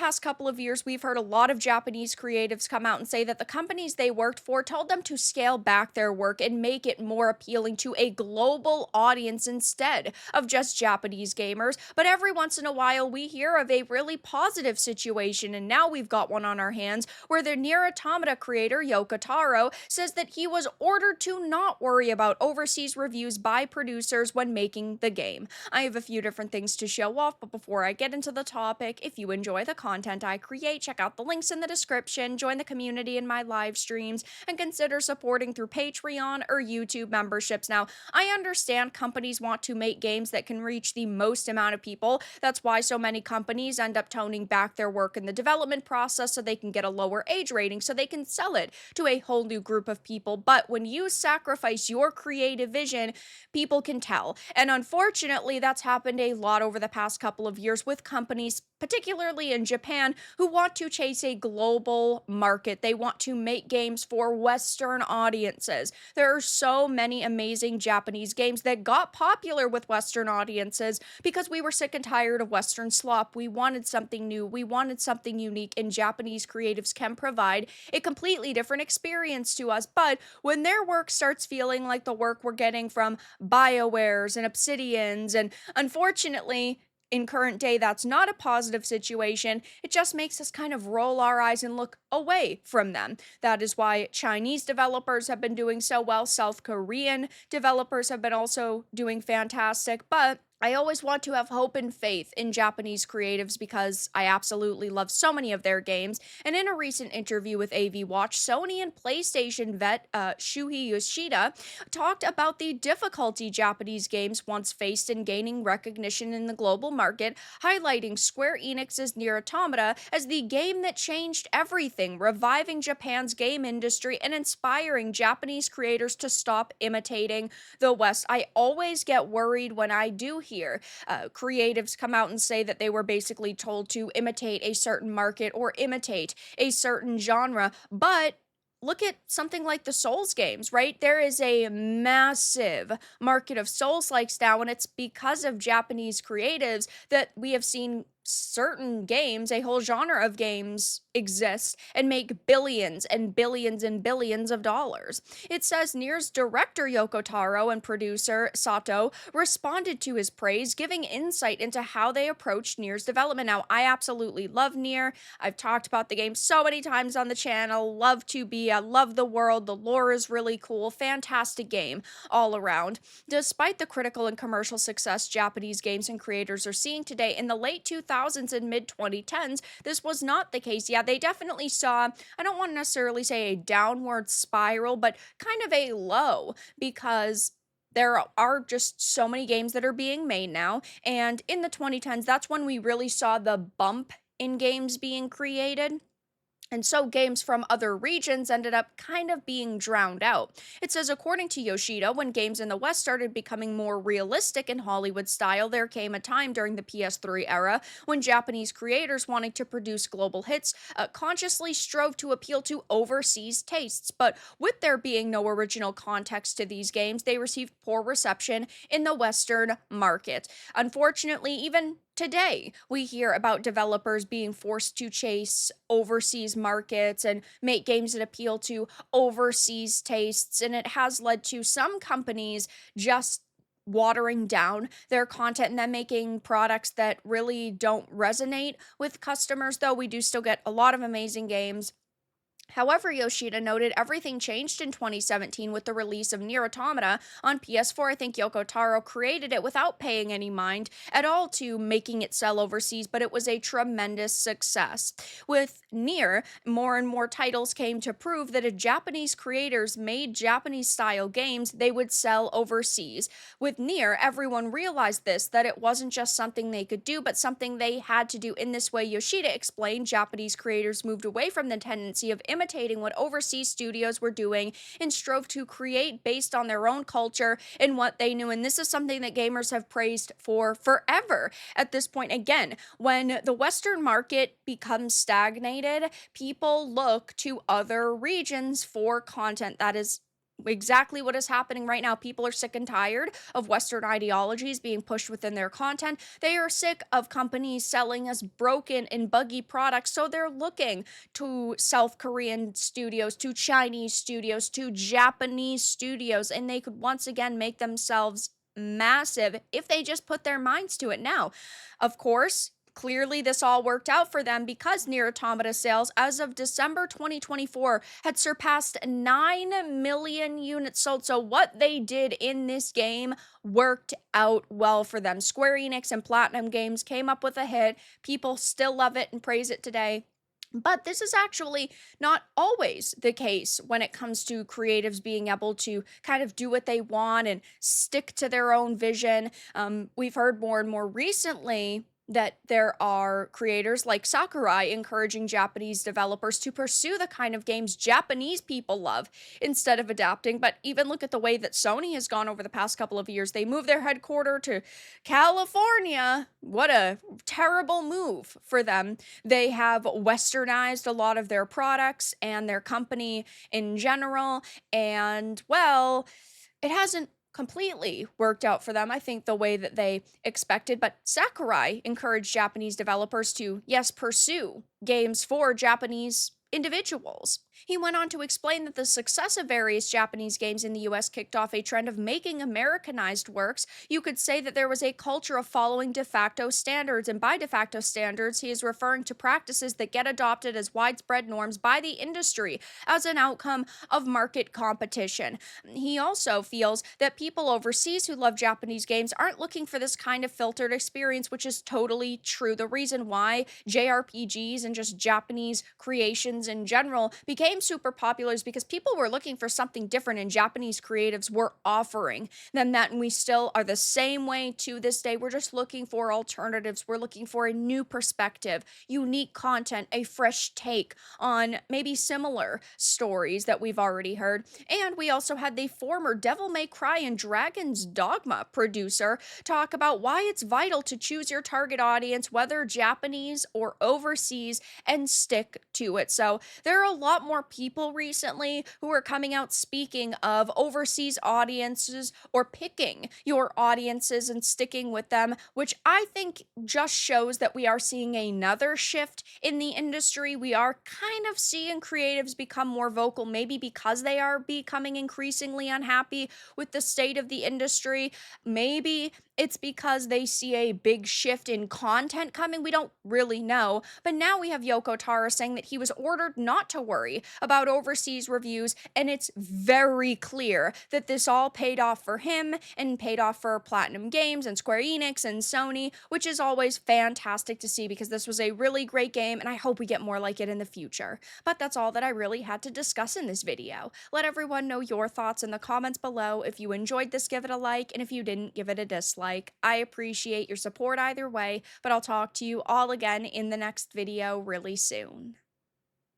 past couple of years, we've heard a lot of Japanese creatives come out and say that the companies they worked for told them to scale back their work and make it more appealing to a global audience instead of just Japanese gamers. But every once in a while, we hear of a really positive situation, and now we've got one on our hands where the NieR Automata creator Yoko Taro says that he was ordered to not worry about overseas reviews by producers when making the game. I have a few different things to show off, but before I get into the topic, if you enjoy the content I create, check out the links in the description, join the community in my live streams, and consider supporting through Patreon or YouTube memberships. Now, I understand companies want to make games that can reach the most amount of people. That's why so many companies end up toning back their work in the development process so they can get a lower age rating so they can sell it to a whole new group of people. But when you sacrifice your creative vision, people can tell. And unfortunately, that's happened a lot over the past couple of years with companies, particularly in Japan, who want to chase a global market. They want to make games for Western audiences. There are so many amazing Japanese games that got popular with Western audiences because we were sick and tired of Western slop. We wanted something new. We wanted something unique, and Japanese creatives can provide a completely different experience to us. But when their work starts feeling like the work we're getting from BioWares and Obsidians, and unfortunately, in current day, that's not a positive situation. It just makes us kind of roll our eyes and look away from them. That is why Chinese developers have been doing so well. South Korean developers have been also doing fantastic. But I always want to have hope and faith in Japanese creatives because I absolutely love so many of their games. And in a recent interview with AV Watch, Sony and PlayStation vet Shuhei Yoshida talked about the difficulty Japanese games once faced in gaining recognition in the global market, highlighting Square Enix's NieR Automata as the game that changed everything, reviving Japan's game industry and inspiring Japanese creators to stop imitating the West. I always get worried when I do hear creatives come out and say that they were basically told to imitate a certain market or imitate a certain genre, but look at something like the Souls games, right? There is a massive market of Souls-likes now, and it's because of Japanese creatives that we have seen certain games, a whole genre of games exist and make billions and billions and billions of dollars. It says NieR's director Yoko Taro and producer Sato responded to his praise, giving insight into how they approached NieR's development. Now, I absolutely love NieR. I've talked about the game so many times on the channel. Love love the world. The lore is really cool. Fantastic game all around. Despite the critical and commercial success Japanese games and creators are seeing today, in the late 2000s and mid 2010s, this was not the case. Yeah, they definitely saw, I don't want to necessarily say a downward spiral, but kind of a low because there are just so many games that are being made now. And in the 2010s, that's when we really saw the bump in games being created. And so games from other regions ended up kind of being drowned out. It says, according to Yoshida, when games in the West started becoming more realistic in Hollywood style, there came a time during the PS3 era when Japanese creators wanting to produce global hits consciously strove to appeal to overseas tastes. But with there being no original context to these games, they received poor reception in the Western market. Unfortunately, even today, we hear about developers being forced to chase overseas markets and make games that appeal to overseas tastes, and it has led to some companies just watering down their content and then making products that really don't resonate with customers, though we do still get a lot of amazing games. However, Yoshida noted everything changed in 2017 with the release of NieR Automata on PS4. I think Yoko Taro created it without paying any mind at all to making it sell overseas, but it was a tremendous success. With NieR, more and more titles came to prove that if Japanese creators made Japanese-style games, they would sell overseas. With NieR, everyone realized this, that it wasn't just something they could do, but something they had to do. In this way, Yoshida explained, Japanese creators moved away from the tendency of imitating what overseas studios were doing and strove to create based on their own culture and what they knew. And this is something that gamers have praised for forever at this point. Again, when the Western market becomes stagnated, people look to other regions for content that is exactly what is happening right now. People are sick and tired of Western ideologies being pushed within their content. They are sick of companies selling us broken and buggy products. So they're looking to South Korean studios, to Chinese studios, to Japanese studios, and they could once again make themselves massive if they just put their minds to it. Now, of course, clearly, this all worked out for them because NieR Automata sales as of December 2024 had surpassed 9 million units sold. So, what they did in this game worked out well for them. Square Enix and Platinum Games came up with a hit. People still love it and praise it today. But this is actually not always the case when it comes to creatives being able to kind of do what they want and stick to their own vision. We've heard more and more recently that there are creators like Sakurai encouraging Japanese developers to pursue the kind of games Japanese people love instead of adapting. But even look at the way that Sony has gone over the past couple of years. They moved their headquarters to California. What a terrible move for them. They have westernized a lot of their products and their company in general. And, well, it hasn't completely worked out for them, I think, the way that they expected. But Sakurai encouraged Japanese developers to, yes, pursue games for Japanese individuals. He went on to explain that the success of various Japanese games in the US kicked off a trend of making Americanized works. You could say that there was a culture of following de facto standards, and by de facto standards, he is referring to practices that get adopted as widespread norms by the industry as an outcome of market competition. He also feels that people overseas who love Japanese games aren't looking for this kind of filtered experience, which is totally true. The reason why JRPGs and just Japanese creations in general became super popular is because people were looking for something different, and Japanese creatives were offering them that, and we still are the same way to this day. We're just looking for alternatives. We're looking for a new perspective, unique content, a fresh take on maybe similar stories that we've already heard. And we also had the former Devil May Cry and Dragon's Dogma producer talk about why it's vital to choose your target audience, whether Japanese or overseas, and stick to it. So there are a lot more people recently who are coming out speaking of overseas audiences or picking your audiences and sticking with them, which I think just shows that we are seeing another shift in the industry. We are kind of seeing creatives become more vocal, maybe because they are becoming increasingly unhappy with the state of the industry. Maybe it's because they see a big shift in content coming. We don't really know. But now we have Yoko Taro saying that he was ordered not to worry about overseas reviews, and it's very clear that this all paid off for him and paid off for Platinum Games and Square Enix and Sony, which is always fantastic to see because this was a really great game, and I hope we get more like it in the future. But that's all that I really had to discuss in this video. Let everyone know your thoughts in the comments below. If you enjoyed this, give it a like, and if you didn't, give it a dislike. I appreciate your support either way, but I'll talk to you all again in the next video really soon.